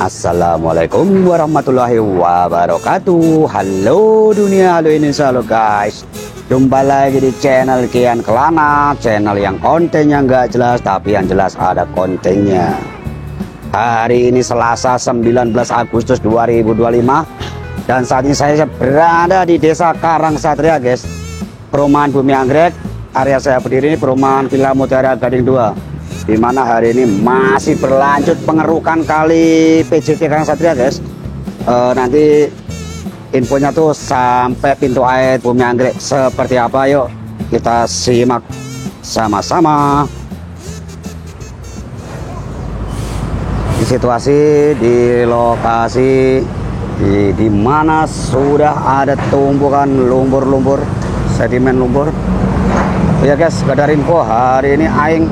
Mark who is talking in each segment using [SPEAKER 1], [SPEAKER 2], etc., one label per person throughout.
[SPEAKER 1] Assalamualaikum warahmatullahi wabarakatuh. Halo dunia, halo Indonesia, halo guys. Jumpa lagi di channel Kian Kelana, channel yang kontennya nggak jelas tapi yang jelas ada kontennya. Hari ini Selasa 19 Agustus 2025 dan saat ini saya berada di Desa Karangsatria guys, perumahan Bumi Anggrek. Area saya berdiri ini perumahan Villa Mutiara Gading 2, di mana hari ini masih berlanjut pengerukan kali PJT Karangsatria guys. Nanti infonya tuh sampai pintu air Bumi Anggrek seperti apa, yuk kita simak sama-sama. Di situasi di lokasi di mana sudah ada tumpukan lumpur-lumpur, sedimen lumpur. Ya guys, sekedar info, hari ini aing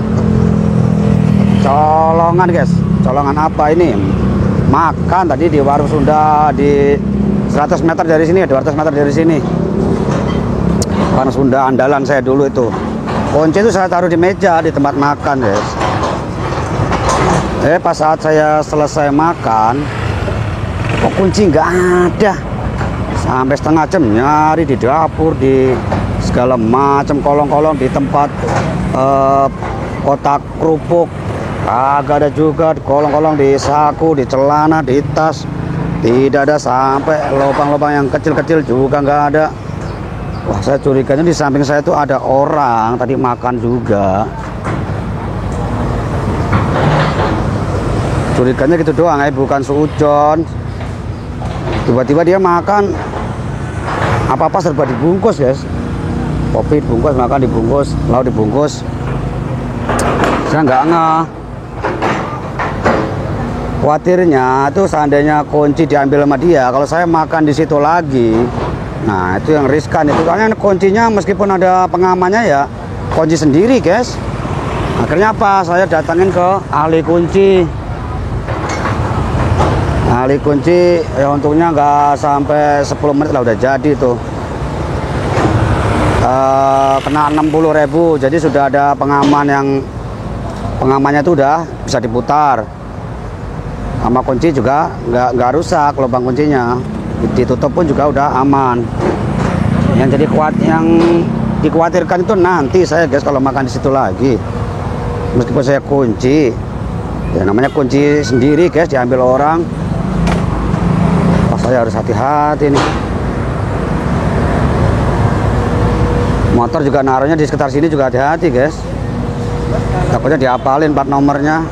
[SPEAKER 1] colongan guys. Colongan apa ini? Makan tadi di warung Sunda di 100 meter dari sini, 200 meter dari sini. Warung Sunda andalan saya dulu itu. Kunci itu saya taruh di meja di tempat makan guys. Pas saat saya selesai makan, kok kunci nggak ada. Sampai setengah jam nyari di dapur, di segala macam kolong-kolong, di tempat kotak kerupuk agak ada juga, di kolong-kolong, di saku, di celana, di tas tidak ada, sampai lubang-lubang yang kecil-kecil juga nggak ada. Wah, saya curiganya di samping saya tuh ada orang tadi makan juga. Curiganya gitu doang, bukan suujon. Tiba-tiba dia makan apa-apa serba dibungkus guys. Kopi dibungkus, makan dibungkus, lauk dibungkus. Saya nggak ngeh. Khawatirnya itu seandainya kunci diambil sama dia, kalau saya makan di situ lagi, nah itu yang riskan itu. Karena kuncinya meskipun ada pengamannya ya kunci sendiri guys. Akhirnya apa? Saya datangin ke ahli kunci. Ahli kunci ya untungnya nggak sampai 10 menit lah udah jadi tuh. Kena 60.000, jadi sudah ada pengaman yang pengamannya itu udah bisa diputar, sama kunci juga nggak rusak, lubang kuncinya ditutup pun juga udah aman. Yang dikhawatirkan itu nanti saya guys kalau makan di situ lagi, meskipun saya kunci ya namanya kunci sendiri guys, diambil orang. Wah, saya harus hati-hati nih. Motor juga naruhnya di sekitar sini juga hati-hati guys, takutnya dihafalin plat nomornya.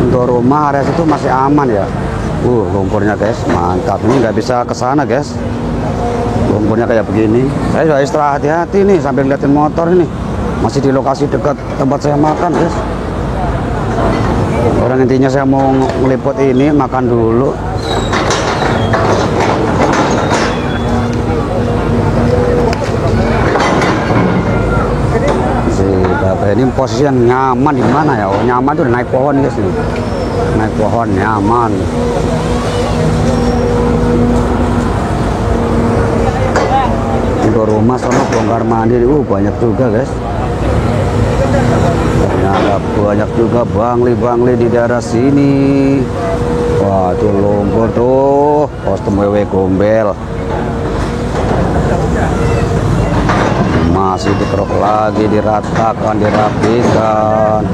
[SPEAKER 1] Untuk rumah area situ masih aman ya. Lumpurnya guys mantap, ini nggak bisa ke sana guys, lumpurnya kayak begini. Saya juga istirahat hati-hati nih sambil ngeliatin motor ini. Masih di lokasi dekat tempat saya makan guys. Orang intinya saya mau ngeliput ini, makan dulu. Si bapak ini posisi yang nyaman di mana ya? Oh, nyaman tuh naik pohon guys nih. Naik pohon nyaman. Untuk rumah sono bongkar mandiri banyak juga guys. Ternyata banyak juga bangli-bangli di daerah sini. Wah, tuh lumpur tuh, kostum wewe gombel. Masih dikeruk lagi, diratakan, dirapikan.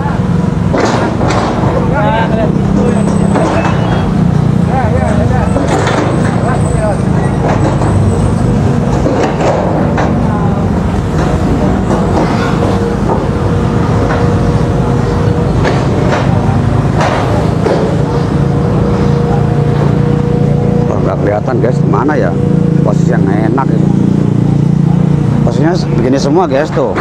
[SPEAKER 1] Kelihatan guys, mana ya posisi yang enak itu. Posisinya begini semua guys tuh.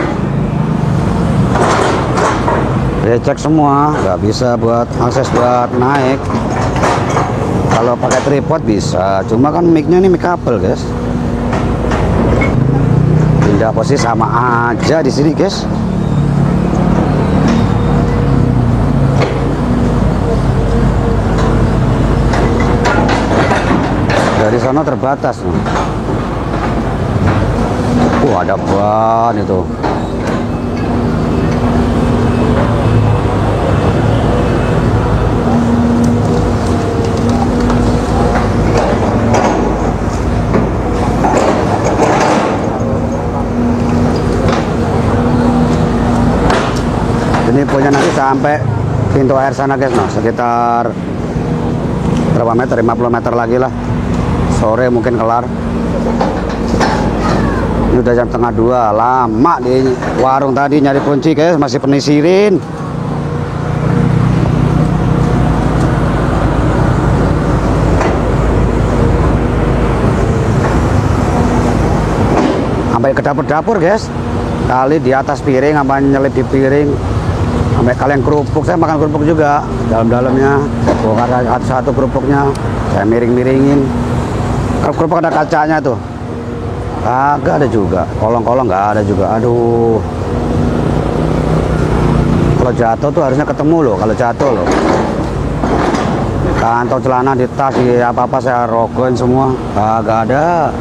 [SPEAKER 1] Saya cek semua, nggak bisa buat akses buat naik. Kalau pakai tripod bisa, cuma kan mic-nya ini mic kabel guys. Pindah posisi sama aja di sini guys. dari sana terbatas nih. Ada ban itu. Ini punya nanti sampai pintu air sana guys, nah sekitar berapa meter, 50 meter lagi lah, sore mungkin kelar. Ini udah jam setengah 2, lama di warung tadi nyari kunci guys, masih penisirin. Sampai ke dapur-dapur guys, kali di atas piring, apa nyelip di piring, sampai kalian kerupuk, saya makan kerupuk juga, dalam-dalamnya bongkar satu kerupuknya, saya miring-miringin. Kerupuk ada kacanya tuh, kagak ada juga, kolong-kolong nggak ada juga. Aduh, kalau jatuh tuh harusnya ketemu loh, kalau jatuh loh. Kantong celana di tas, di apa-apa saya rogoin semua, kagak ada.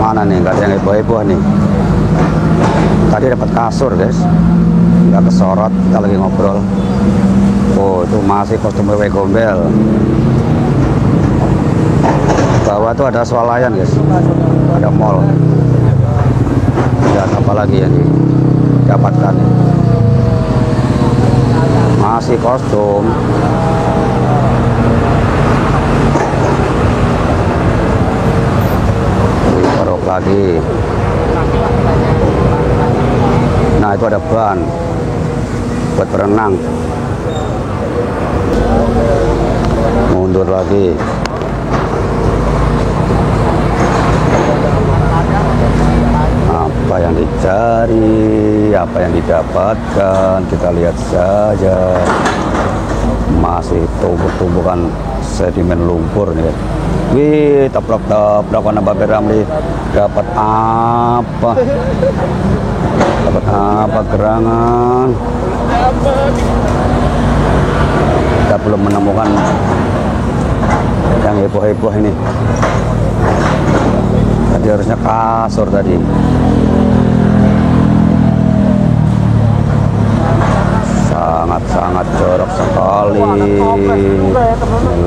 [SPEAKER 1] Mana nih, nggak ada yang heboh-heboh nih. Tadi dapat kasur guys, nggak kesorot, kita lagi ngobrol. Oh, itu masih kostum wewe gombel. Bawah tuh ada swalayan guys, ada mall. Lihat apa lagi yang didapatkan. Masih kostum. Taruh lagi. Nah, itu ada ban buat berenang. Mundur lagi. Apa yang dicari, apa yang didapatkan, kita lihat saja. Masih tumbukan sedimen lumpur nih. Wih, taplak-taplakan Babe Ramli. Dapat apa? Dapat apa gerangan? Kita belum menemukan yang heboh-heboh ini. Tadi harusnya kasur tadi. Sangat-sangat jorok sekali,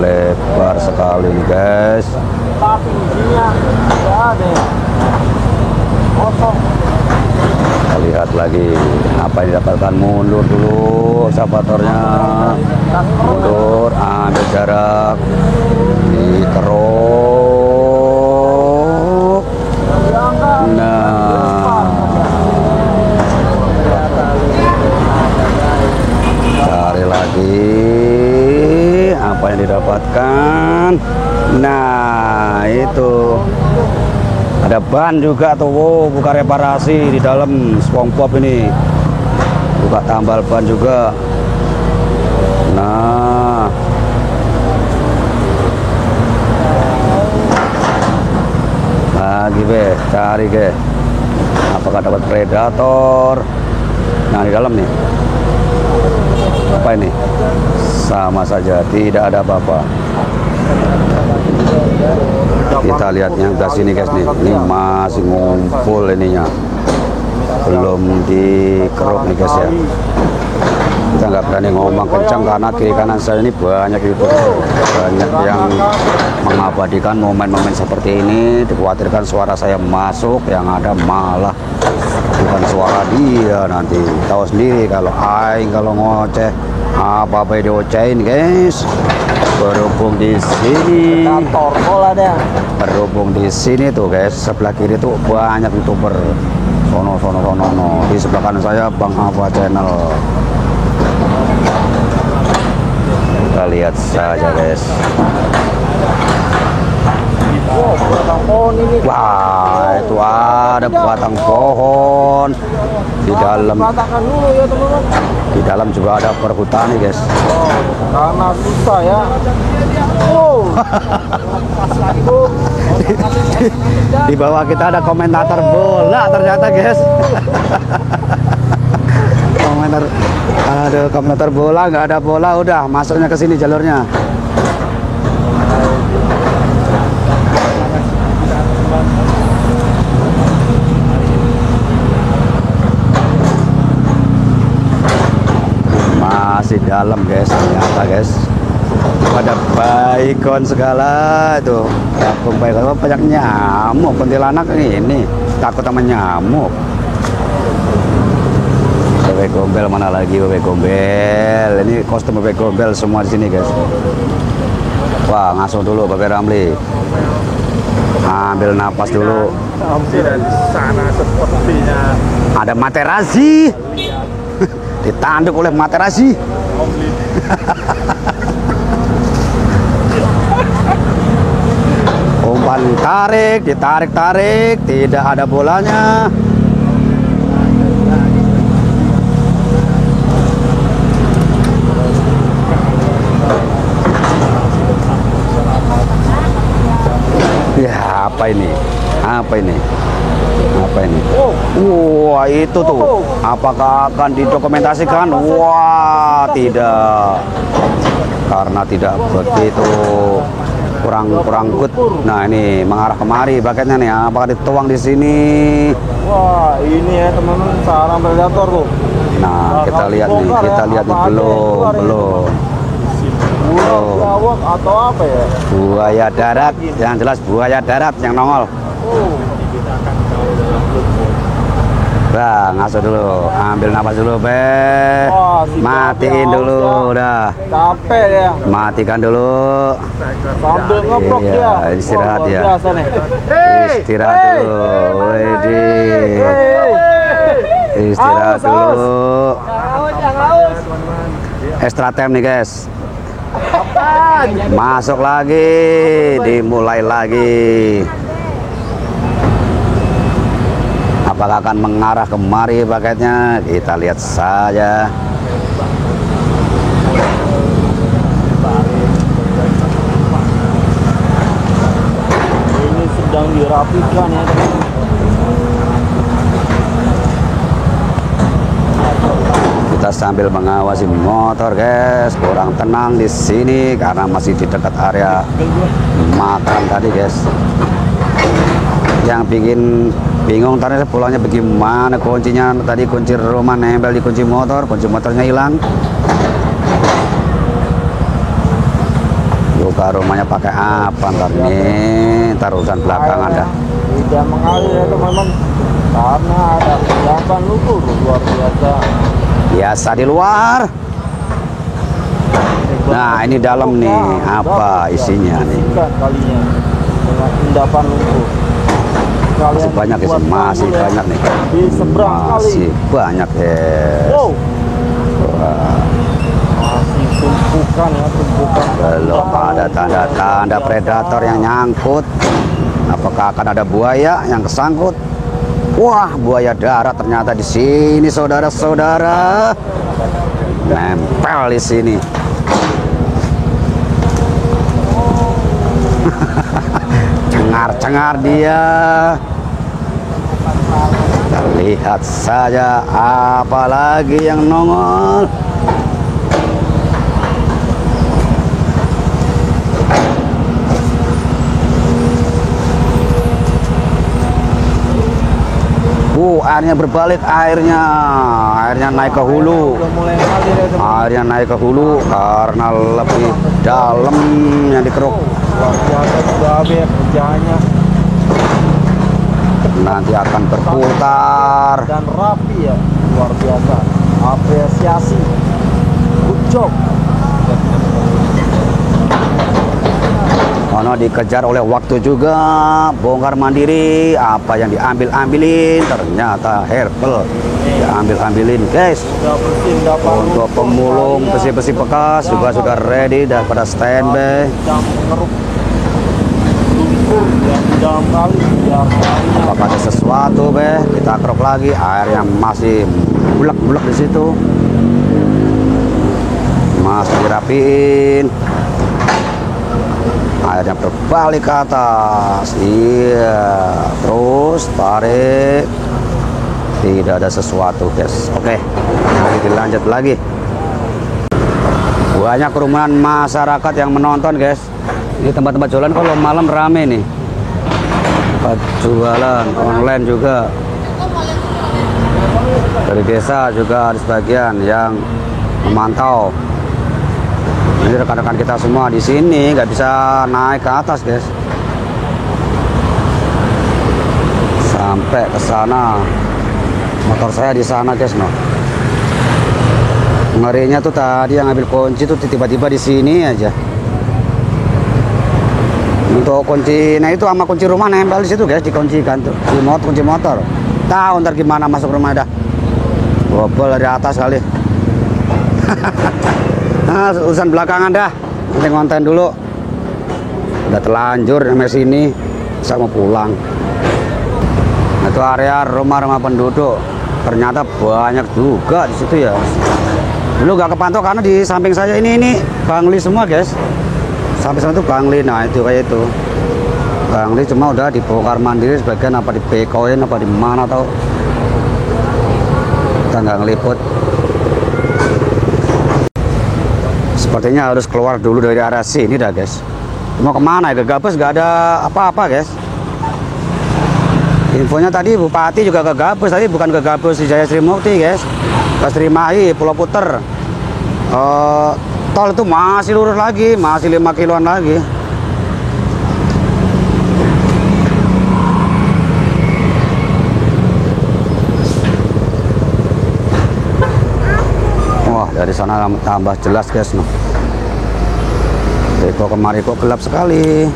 [SPEAKER 1] lebar sekali nih guys. Kita lihat lagi apa yang didapatkan. Mundur dulu sabatornya, mundur, ambil jarak, dikeruk. Nah, cari lagi apa yang didapatkan. Nah, itu ada ban juga tuh. Wow, buka reparasi di dalam SpongeBob ini, buka tambal ban juga. Nah, lagi be, cari ke apakah dapat predator. Nah, di dalam nih apa ini? Sama saja, tidak ada apa-apa. Kita lihatnya udah sini guys nih, ini masih ngumpul ininya, belum dikeruk nih guys ya. Kita nggak berani ngomong kencang karena kiri kanan saya ini banyak YouTuber, banyak yang mengabadikan momen-momen seperti ini. Dikhawatirkan suara saya masuk, yang ada malah bukan suara dia. Nanti tahu sendiri kalau aing kalau ngoceh apa-apa diocehin guys. Berhubung di sini, berhubung di sini tuh guys, sebelah kiri tuh banyak YouTuber. Sono di sebelah kanan saya Bang Apa Channel. Kita lihat saja guys. Wah, itu ada batang pohon di dalam. Di dalam juga ada perhutani guys.
[SPEAKER 2] Karena susah ya.
[SPEAKER 1] Di bawah kita ada komentator bola ternyata guys. komentar bola, nggak ada bola, udah masuknya ke sini jalurnya. Masih dalam guys, ternyata guys. Ada baikon segala itu. Kampung baikon banyak nyamuk, kuntilanak ini takut sama nyamuk. Bebek gombel mana lagi bebek gombel? Ini kostum bebek gombel semua di sini guys. Wah, ngasuh dulu Bapak Ramli. Ambil napas dulu.
[SPEAKER 2] Tidak di sana sepertinya.
[SPEAKER 1] Ada Materazzi. Ditanduk oleh Materazzi. Umpan tarik, ditarik-tarik, tidak ada bolanya. Ya, apa ini? Apa ini? Apa ini? Wah, itu tuh. Apakah akan didokumentasikan? Wah, tidak. Karena tidak begitu kurang good. Nah, ini mengarah kemari baketnya nih. Apakah dituang di sini?
[SPEAKER 2] Wah, ini ya teman-teman sarang predator tuh.
[SPEAKER 1] Nah, kita lihat nih. Kita lihat nih. Belum.
[SPEAKER 2] Buaya atau apa ya?
[SPEAKER 1] Buaya darat, yang jelas buaya darat yang nongol. Nah, ngasuh dulu, ambil napas dulu, Be. Matiin dulu, udah.
[SPEAKER 2] Capek ya.
[SPEAKER 1] Matikan dulu.
[SPEAKER 2] Sambil ngeblok
[SPEAKER 1] Iya,
[SPEAKER 2] ya.
[SPEAKER 1] istirahat ya.
[SPEAKER 2] Biasa nih.
[SPEAKER 1] Istirahat dulu, Widih. Istirahat dulu. Extra time nih, guys. Masuk lagi, dimulai lagi. Apakah akan mengarah kemari paketnya? Kita lihat saja.
[SPEAKER 2] Ini sedang dirapikan ya teman-teman.
[SPEAKER 1] Kita sambil mengawasi motor, guys. Kurang tenang di sini karena masih di dekat area makan tadi, guys. Yang bikin bingung tadi pulangnya bagaimana, kuncinya tadi kunci rumah nempel di kunci motornya hilang. Buka rumahnya pakai apa ntar nih? Ntar urusan belakangan dah.
[SPEAKER 2] Tidak mengalir ya teman-teman, karena ada kudapan lumpur luar biasa.
[SPEAKER 1] Biasa di luar. Nah, ini dalam nih, apa isinya nih?
[SPEAKER 2] Kalinya dengan endapan lumpur.
[SPEAKER 1] Masih banyak ya, masih banyak nih.
[SPEAKER 2] Di seberang
[SPEAKER 1] Masih
[SPEAKER 2] kali.
[SPEAKER 1] banyak ya.
[SPEAKER 2] Wow. Masih tumpukan ya, tumpukan.
[SPEAKER 1] Belum ada tanda-tanda predator yang nyangkut. Apakah akan ada buaya yang kesangkut? Wah, buaya darat ternyata di sini, saudara-saudara. Nempel di sini. Cengar-cengar dia. Kita lihat saja apa lagi yang nongol. Airnya berbalik, airnya naik ke hulu.
[SPEAKER 2] Udah mulai ngalir ya teman-teman.
[SPEAKER 1] Airnya naik ke hulu karena lebih dalam yang dikeruk.
[SPEAKER 2] Luar biasa sudah habis kerjanya
[SPEAKER 1] Nanti akan berputar.
[SPEAKER 2] dan rapi ya, luar biasa. Apresiasi, good job.
[SPEAKER 1] Ono dikejar oleh waktu juga, bongkar mandiri, apa yang diambilin ternyata herbal diambilin guys.
[SPEAKER 2] Sudah bersih, dapat
[SPEAKER 1] Untuk pemulung besi-besi bekas juga sudah ready dan pada standby.
[SPEAKER 2] sedang mengeruk lumpur yang di dalam kali biar kalinya
[SPEAKER 1] Apakah ada sesuatu kita keruk lagi, air yang masih bulak-bulak di situ, masih dirapiin. Airnya berbalik ke atas, iya, terus tarik. tidak ada sesuatu guys. Oke, mari dilanjut lagi. Banyak kerumunan masyarakat yang menonton guys. Ini tempat-tempat jualan kalau malam rame nih. Tempat jualan online juga. Dari desa juga ada sebagian yang memantau. Ini rekan-rekan kita semua di sini nggak bisa naik ke atas guys. Sampai ke sana. Motor saya di sana guys, no. Ngerinya tuh tadi yang ngambil kunci tuh tiba-tiba di sini aja. Untuk kunci, nah itu sama kunci rumah nempel di situ guys, dikuncikan tuh. Kunci motor. Tahu ntar gimana masuk rumah dah. Bobol dari atas kali. Nah, urusan belakangan dah. Nanti ngonten dulu. Udah terlanjur sampai sini, saya mau pulang. Nah, itu area rumah-rumah penduduk. Ternyata banyak juga di situ ya. Dulu gak kepantau karena di samping saya ini bangli semua guys. Sampai sana tuh bangli. Nah itu kayak itu bangli, cuma udah dibongkar mandiri sebagian, apa di bekoin apa di mana tau. Kita nggak ngeliput. Sepertinya harus keluar dulu dari area sini dah guys. Mau kemana ya? Ke Gabus gak ada apa-apa guys. Infonya tadi Bupati juga ke Gabus, tadi bukan ke Gabus di Jaya Sri Mukti guys, ke Srimahi, Pulau Puter. Tol itu masih lurus lagi, masih 5 kiloan lagi. Wah, dari sana tambah jelas guys, no. Kok kemari kok gelap sekali.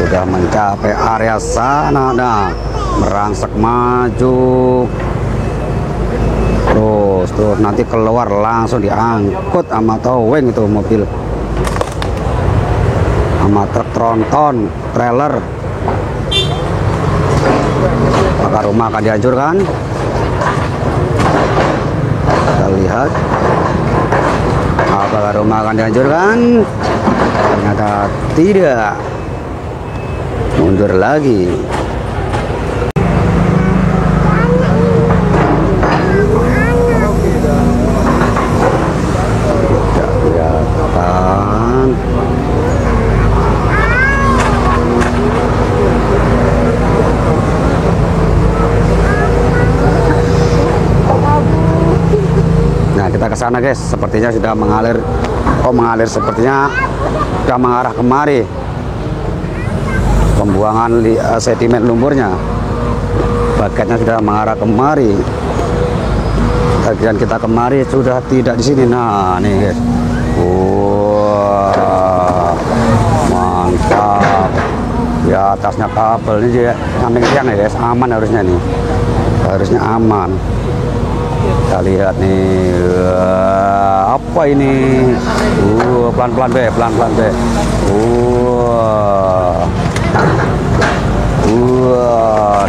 [SPEAKER 1] Sudah mencapai area sana, nah merangsek maju terus nanti keluar langsung diangkut sama towing itu mobil sama truk tronton trailer. Maka rumah akan dihancurkan. Kita lihat apakah rumah akan dihancurkan. Ternyata tidak. Mundur lagi. Tidak kelihatan. Nah, kita ke sana guys. Sepertinya sudah mengalir. Oh, mengalir, sepertinya sudah mengarah kemari. Pembuangan sedimen lumpurnya, bakatnya sudah mengarah kemari. Bagian kita kemari sudah tidak di sini. Nah, nih guys. Wah, mantap. Di atasnya kabel ini samping tiang ya guys, aman harusnya nih. Harusnya aman. Kita lihat nih. Apa ini? Pelan-pelan be, pelan-pelan be.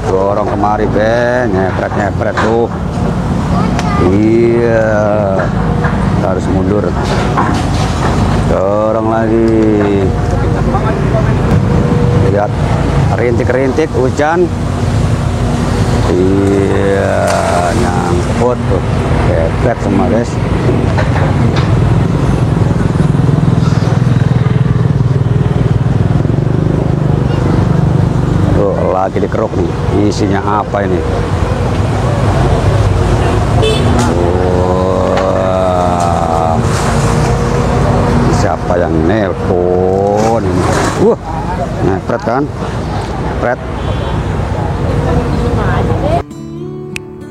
[SPEAKER 1] Dorong kemari be, nyepret tuh. Iya, kita harus mundur. Dorong lagi. Lihat, rintik-rintik hujan. Iya, nyangkut tuh. Nyepret semua guys. Lagi dikeruk nih, isinya apa ini? Siapa yang nelpon ini? Nyepret kan? Nyepret.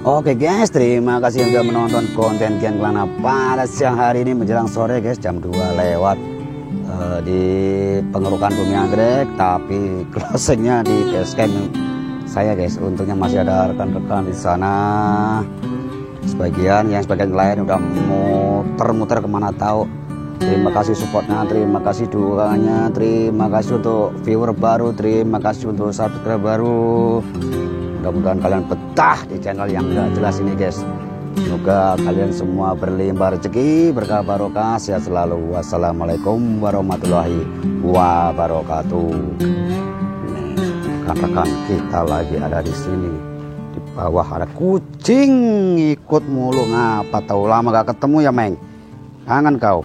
[SPEAKER 1] Oke guys, terima kasih yang sudah menonton konten Kian Kelana pada siang hari ini menjelang sore guys, jam 2 lewat. Di pengerukan Bumi Anggrek, tapi closingnya di basecamp saya guys. Untungnya masih ada rekan-rekan di sana. Sebagian lain udah muter-muter kemana tahu. Terima kasih supportnya, terima kasih dukungannya, terima kasih untuk viewer baru, terima kasih untuk subscriber baru. Mudah-mudahan kalian betah di channel yang gak jelas ini guys. Semoga kalian semua berlimpah rezeki, berkah barokah, sehat selalu. Wassalamualaikum warahmatullahi wabarakatuh. Rekan-rekan kita lagi ada di sini. Di bawah ada kucing ikut mulu, ngapa tahu lama gak ketemu ya Meng. Kangen kau.